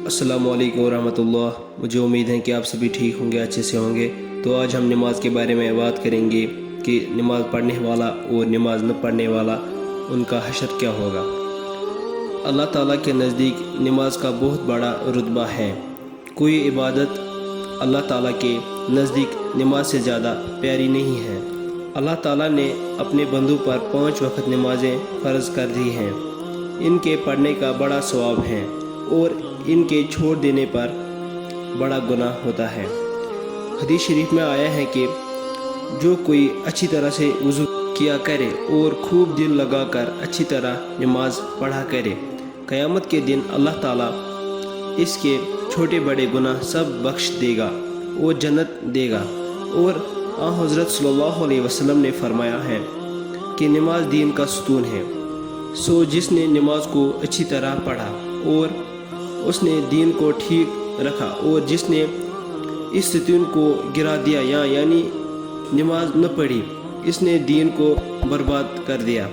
अस्सलामु अलैकुम रहमतुल्लाह। मुझे उम्मीद है कि आप सभी ठीक होंगे, अच्छे से होंगे। तो आज हम नमाज के बारे में बात करेंगे कि नमाज पढ़ने वाला और नमाज न पढ़ने वाला उनका हशर क्या होगा। अल्लाह ताला के नज़दीक नमाज का बहुत बड़ा रुतबा है। कोई इबादत अल्लाह ताला के नज़दीक नमाज से ज़्यादा प्यारी नहीं है। अल्लाह ताला ने अपने बंदों पर 5 वक्त नमाजें फ़र्ज़ कर दी हैं। इनके पढ़ने का बड़ा सवाब है और इनके छोड़ देने पर बड़ा गुनाह होता है। हदीस शरीफ में आया है कि जो कोई अच्छी तरह से वज़ू किया करे और खूब दिल लगाकर अच्छी तरह नमाज पढ़ा करे, क़यामत के दिन अल्लाह ताला इसके छोटे बड़े गुनाह सब बख्श देगा और जन्नत देगा। और हज़रत सल्लल्लाहु अलैहि वसल्लम ने फरमाया है कि नमाज दीन का सुतून है। सो जिसने नमाज को अच्छी तरह पढ़ा और उसने दीन को ठीक रखा, और जिसने इस सुतून को गिरा दिया यानी नमाज न पढ़ी, इसने दीन को बर्बाद कर दिया।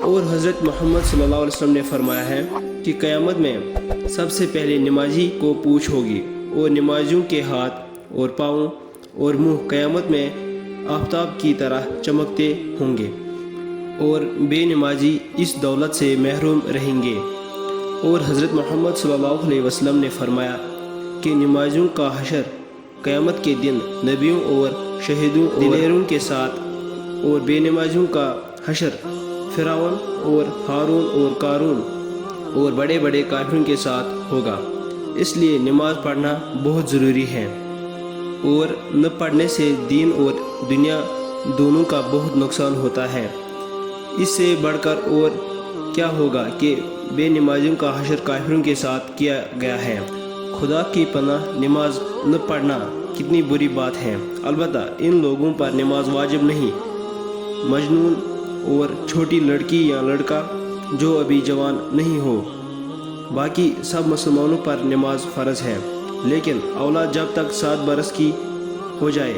और हज़रत मोहम्मद सल्लल्लाहु अलैहि वसल्लम ने फरमाया है कि क़यामत में सबसे पहले नमाजी को पूछ होगी और नमाजियों के हाथ और पाँव और मुंह क़यामत में आफ़ताब की तरह चमकते होंगे और बेनमाजी इस दौलत से महरूम रहेंगे। और हज़रत मोहम्मद सल्लल्लाहु अलैहि वसल्लम ने फरमाया कि नमाजियों का हशर क़यामत के दिन नबियों और शहीदों दिलेरों के साथ, और बेनमाजियों का हशर फ़िरौन और हारून और कारून और बड़े बड़े काफिरों के साथ होगा। इसलिए नमाज पढ़ना बहुत ज़रूरी है, और न पढ़ने से दीन और दुनिया दोनों का बहुत नुकसान होता है। इससे बढ़कर और क्या होगा कि बेनमाजियों का हशर काफिरों के साथ किया गया है। खुदा की पनाह, नमाज न पढ़ना कितनी बुरी बात है। अलबत्ता इन लोगों पर नमाज वाजिब नहीं। मजनून और छोटी लड़की या लड़का जो अभी जवान नहीं हो, बाकी सब मुसलमानों पर नमाज फ़र्ज़ है। लेकिन औलाद जब तक 7 बरस की हो जाए,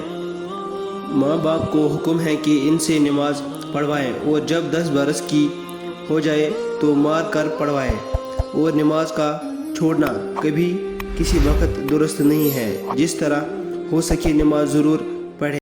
माँ बाप को हुक्म है कि इनसे नमाज पढ़वाएं, और जब 10 बरस की हो जाए तो मार कर पढ़वाएं। और नमाज का छोड़ना कभी किसी वक्त दुरुस्त नहीं है। जिस तरह हो सके नमाज ज़रूर